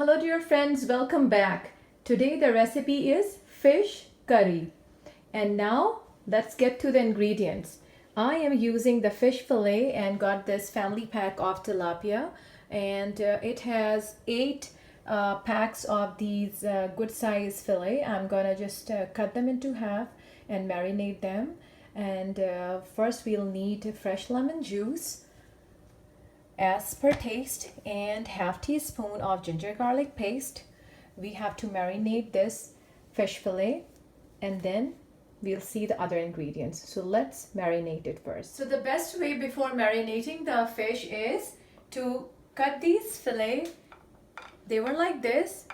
Hello dear friends, welcome back. Today the recipe is fish curry. And now let's get to the ingredients. I am using the fish fillet and got this family pack of tilapia, and it has 8 packs of these good size fillet. I'm gonna just cut them into half and marinate them. And first we'll need fresh lemon juice as per taste and half teaspoon of ginger garlic paste. We have to marinate this fish fillet and then we'll see the other ingredients. So let's marinate it first. So the best way before marinating the fish is to cut these fillet. They were like this.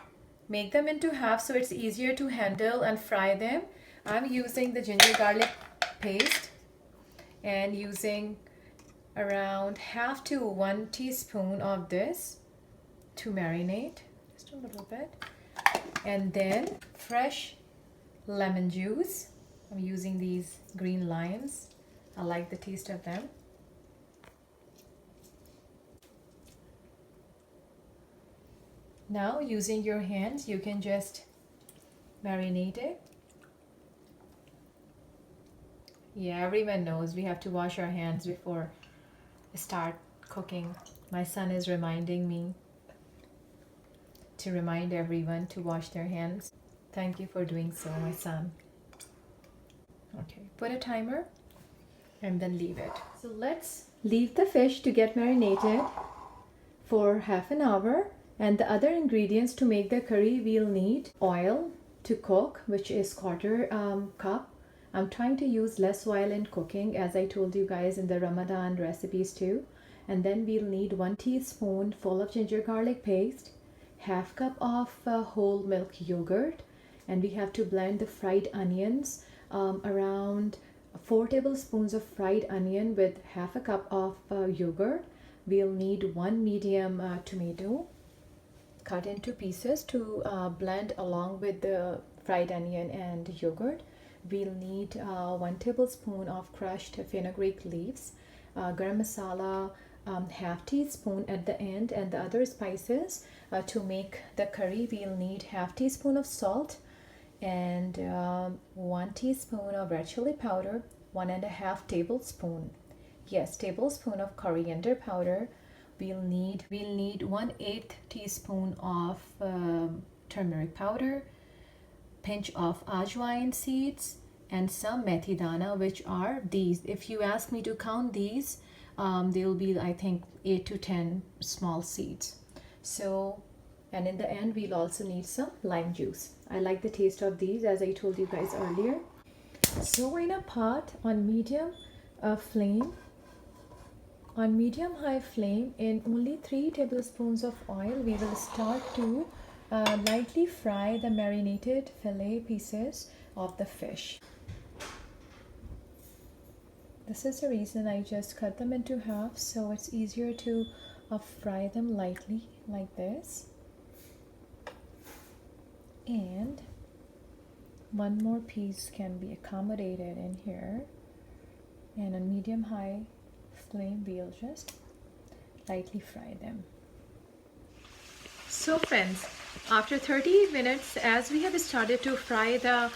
Make them into half so it's easier to handle and fry them. I'm using the ginger garlic paste and using around half to 1 teaspoon of this to marinate, just a little bit. And then fresh lemon juice. I'm using these green limes. I like the taste of them. Now using your hands, you can just marinate it. Yeah, everyone knows we have to wash our hands before start cooking. My son is reminding me to remind everyone to wash their hands. Thank you for doing so, my son. Okay, put a timer and then leave it. So let's leave the fish to get marinated for half an hour. And the other ingredients to make the curry, we'll need oil to cook, which is quarter cup. I'm trying to use less oil in cooking, as I told you guys in the Ramadan recipes too. And then we'll need 1 teaspoon full of ginger garlic paste, half cup of whole milk yogurt, and we have to blend the fried onions, around 4 tablespoons of fried onion with half a cup of yogurt. We'll need 1 medium tomato cut into pieces to blend along with the fried onion and yogurt. We'll need 1 tablespoon of crushed fenugreek leaves, garam masala, half teaspoon at the end, and the other spices. To make the curry, we'll need half teaspoon of salt and 1 teaspoon of red chili powder, 1.5 tablespoon. Yes, tablespoon of coriander powder. We'll need 1/8 teaspoon of turmeric powder, pinch of Ajwain seeds, and some Methi Dana, which are these. If you ask me to count these, there will be, I think, 8 to 10 small seeds. So, and in the end, we'll also need some lime juice. I like the taste of these, as I told you guys earlier. So in a pot on medium flame, on medium-high flame, in only 3 tablespoons of oil, we will start to lightly fry the marinated fillet pieces of the fish. This is the reason I just cut them into half, so it's easier to fry them lightly like this. And one more piece can be accommodated in here, and on medium-high flame we'll just lightly fry them. So friends, after 30 minutes, as we have started to fry the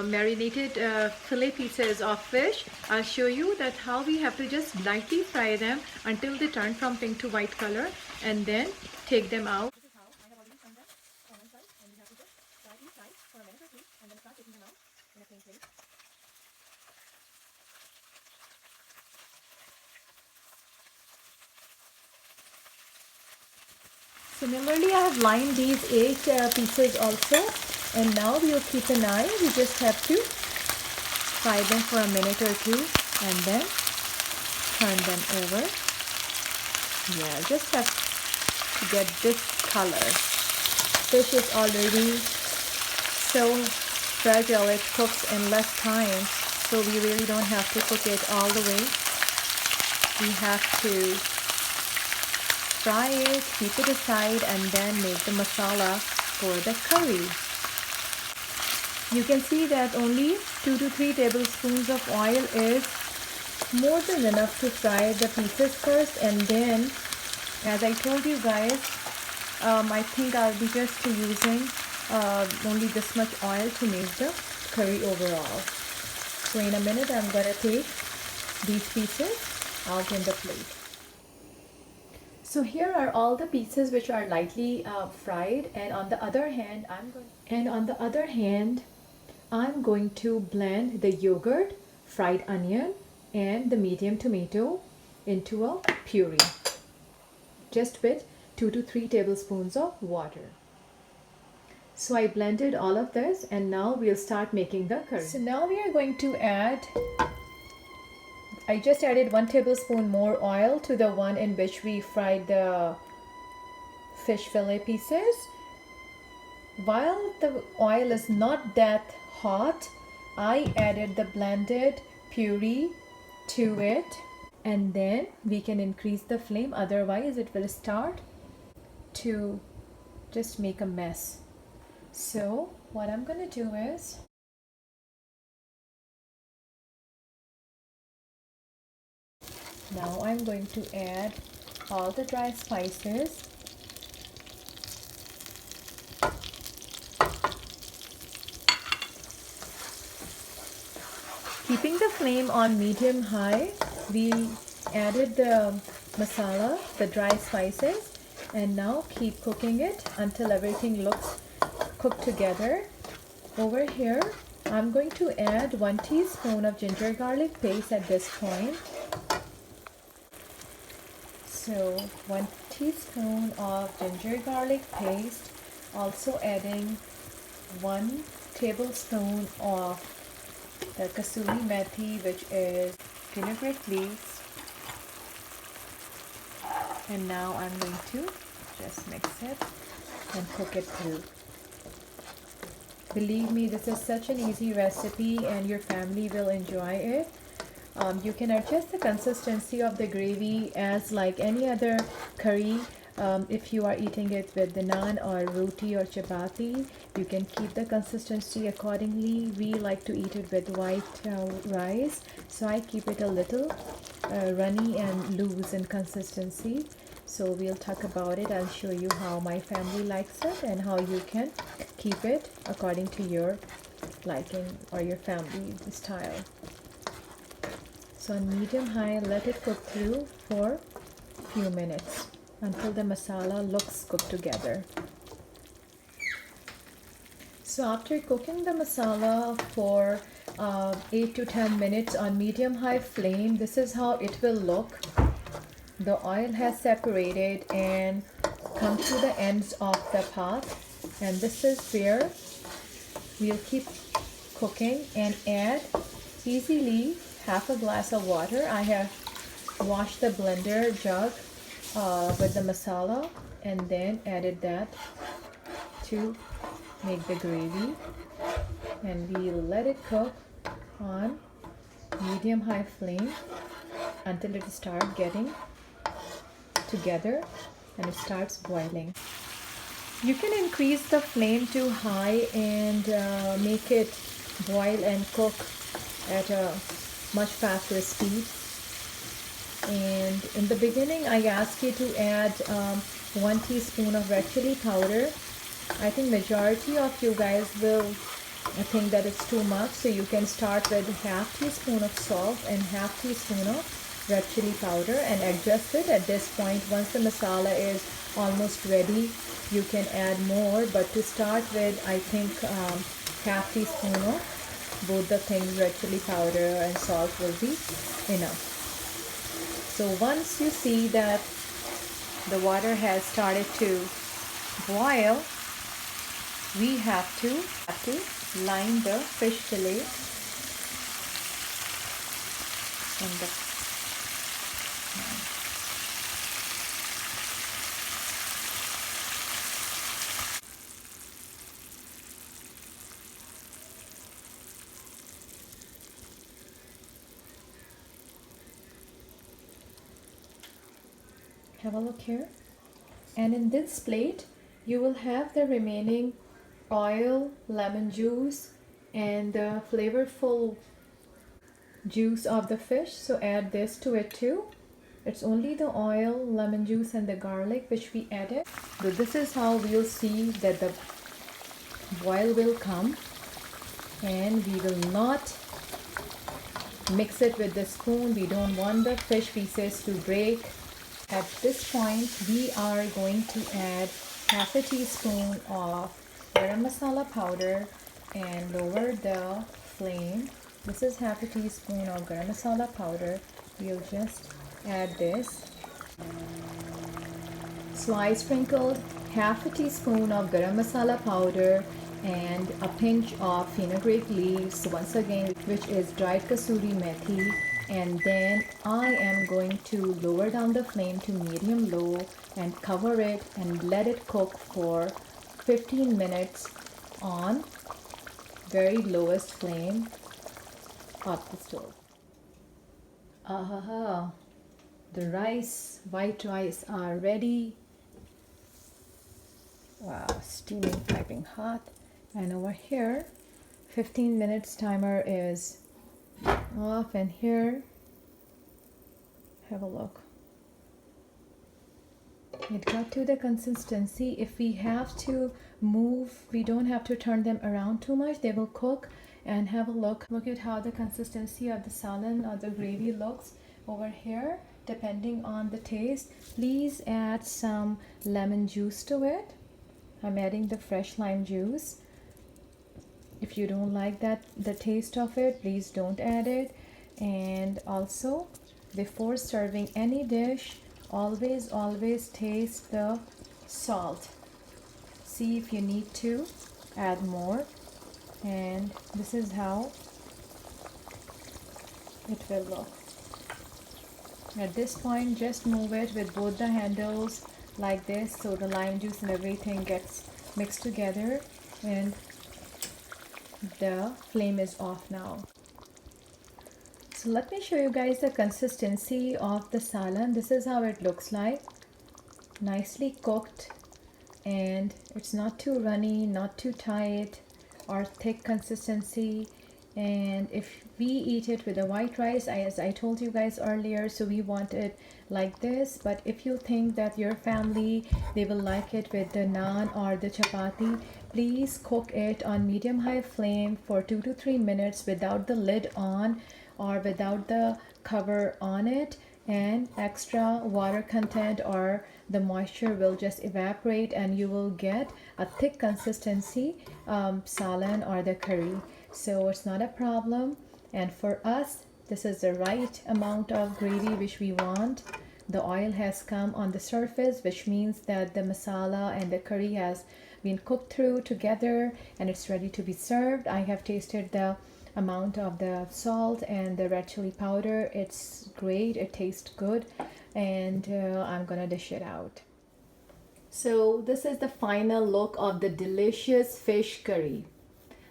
marinated fillet pieces of fish, I'll show you that how we have to just lightly fry them until they turn from pink to white color, and then take them out. This is how I have already turned them on one side, and we have to just lightly fry for a minute or two and then start taking them out in a clean plate. Similarly, I have lined these 8 pieces also, and now we'll keep an eye. We just have to fry them for a minute or two and then turn them over. Yeah, just have to get this color. Fish is already so fragile, it cooks in less time, so we really don't have to cook it all the way. We have to fry it, keep it aside, and then make the masala for the curry. You can see that only 2 to 3 tablespoons of oil is more than enough to fry the pieces first, and then, as I told you guys, I think I'll be just using only this much oil to make the curry overall. So in a minute I'm going to take these pieces out in the plate. So here are all the pieces which are lightly fried, and on the other hand I'm going to blend the yogurt, fried onion and the medium tomato into a puree, just with 2 to 3 tablespoons of water. So I blended all of this, and now we'll start making the curry. So now we are going to add, I just added 1 tablespoon more oil to the one in which we fried the fish fillet pieces. While the oil is not that hot, I added the blended puree to it, and then we can increase the flame, otherwise it will start to just make a mess. So what I'm gonna do is, now I'm going to add all the dry spices. Keeping the flame on medium high, we added the masala, the dry spices, and now keep cooking it until everything looks cooked together. Over here, I'm going to add 1 teaspoon of ginger garlic paste at this point. So 1 teaspoon of ginger garlic paste, also adding 1 tablespoon of the kasuri methi, which is fenugreek leaves. And now I'm going to just mix it and cook it through. Believe me, this is such an easy recipe and your family will enjoy it. You can adjust the consistency of the gravy as like any other curry. If you are eating it with the naan or roti or chapati, you can keep the consistency accordingly. We like to eat it with white rice, so I keep it a little runny and loose in consistency. So we'll talk about it. I'll show you how my family likes it and how you can keep it according to your liking or your family style. So on medium high, let it cook through for a few minutes until the masala looks cooked together. So after cooking the masala for 8 to 10 minutes on medium high flame, this is how it will look. The oil has separated and come to the ends of the pot, and this is where we'll keep cooking and add easily half a glass of water. I have washed the blender jug with the masala and then added that to make the gravy, and we'll let it cook on medium high flame until it starts getting together and it starts boiling. You can increase the flame to high and make it boil and cook at a much faster speed. And in the beginning I ask you to add 1 teaspoon of red chili powder. I think majority of you guys will think that it's too much, so you can start with half teaspoon of salt and half teaspoon of red chili powder and adjust it at this point. Once the masala is almost ready, you can add more, but to start with, I think half teaspoon of both the things, red chili powder and salt, will be enough. So once you see that the water has started to boil, we have to line the fish fillet and the have a look here. And in this plate you will have the remaining oil, lemon juice and the flavorful juice of the fish, so add this to it too. It's only the oil, lemon juice and the garlic which we added. So this is how we'll see that the boil will come, and we will not mix it with the spoon. We don't want the fish pieces to break. At this point, we are going to add half a teaspoon of garam masala powder and lower the flame. This is half a teaspoon of garam masala powder. We'll just add this. So I sprinkled half a teaspoon of garam masala powder and a pinch of fenugreek leaves, once again, which is dried kasuri methi. And then I am going to lower down the flame to medium low and cover it and let it cook for 15 minutes on very lowest flame of the stove. Ah, the rice, white rice are ready. Wow, steaming, piping hot. And over here, 15 minutes timer is off, and here, have a look. It got to the consistency. If we have to move, we don't have to turn them around too much. They will cook. And have a look. Look at how the consistency of the salan or the gravy looks over here. Depending on the taste, please add some lemon juice to it. I'm adding the fresh lime juice. If you don't like the taste of it, please don't add it. And also, before serving any dish, always taste the salt. See if you need to add more. And this is how it will look. At this point, just move it with both the handles like this, so the lime juice and everything gets mixed together, and the flame is off now. So let me show you guys the consistency of the salan. This is how it looks like. Nicely cooked, and it's not too runny, not too tight or thick consistency. And if we eat it with the white rice, as I told you guys earlier, so we want it like this. But if you think that your family, they will like it with the naan or the chapati, please cook it on medium high flame for 2 to 3 minutes without the lid on or without the cover on it, and extra water content or the moisture will just evaporate and you will get a thick consistency salan or the curry. So it's not a problem, and for us this is the right amount of gravy which we want. The oil has come on the surface, which means that the masala and the curry has been cooked through together and it's ready to be served. I have tasted the amount of the salt and the red chili powder. It's great, it tastes good, and I'm gonna dish it out. So this is the final look of the delicious fish curry.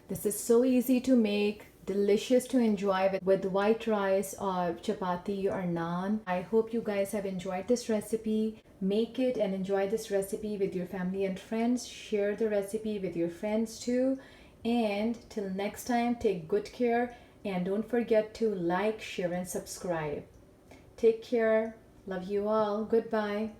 This is so easy to make, delicious to enjoy with white rice or chapati or naan. I hope you guys have enjoyed this recipe. Make it and enjoy this recipe with your family and friends. Share the recipe with your friends too. And till next time, take good care and don't forget to like, share and subscribe. Take care. Love you all. Goodbye.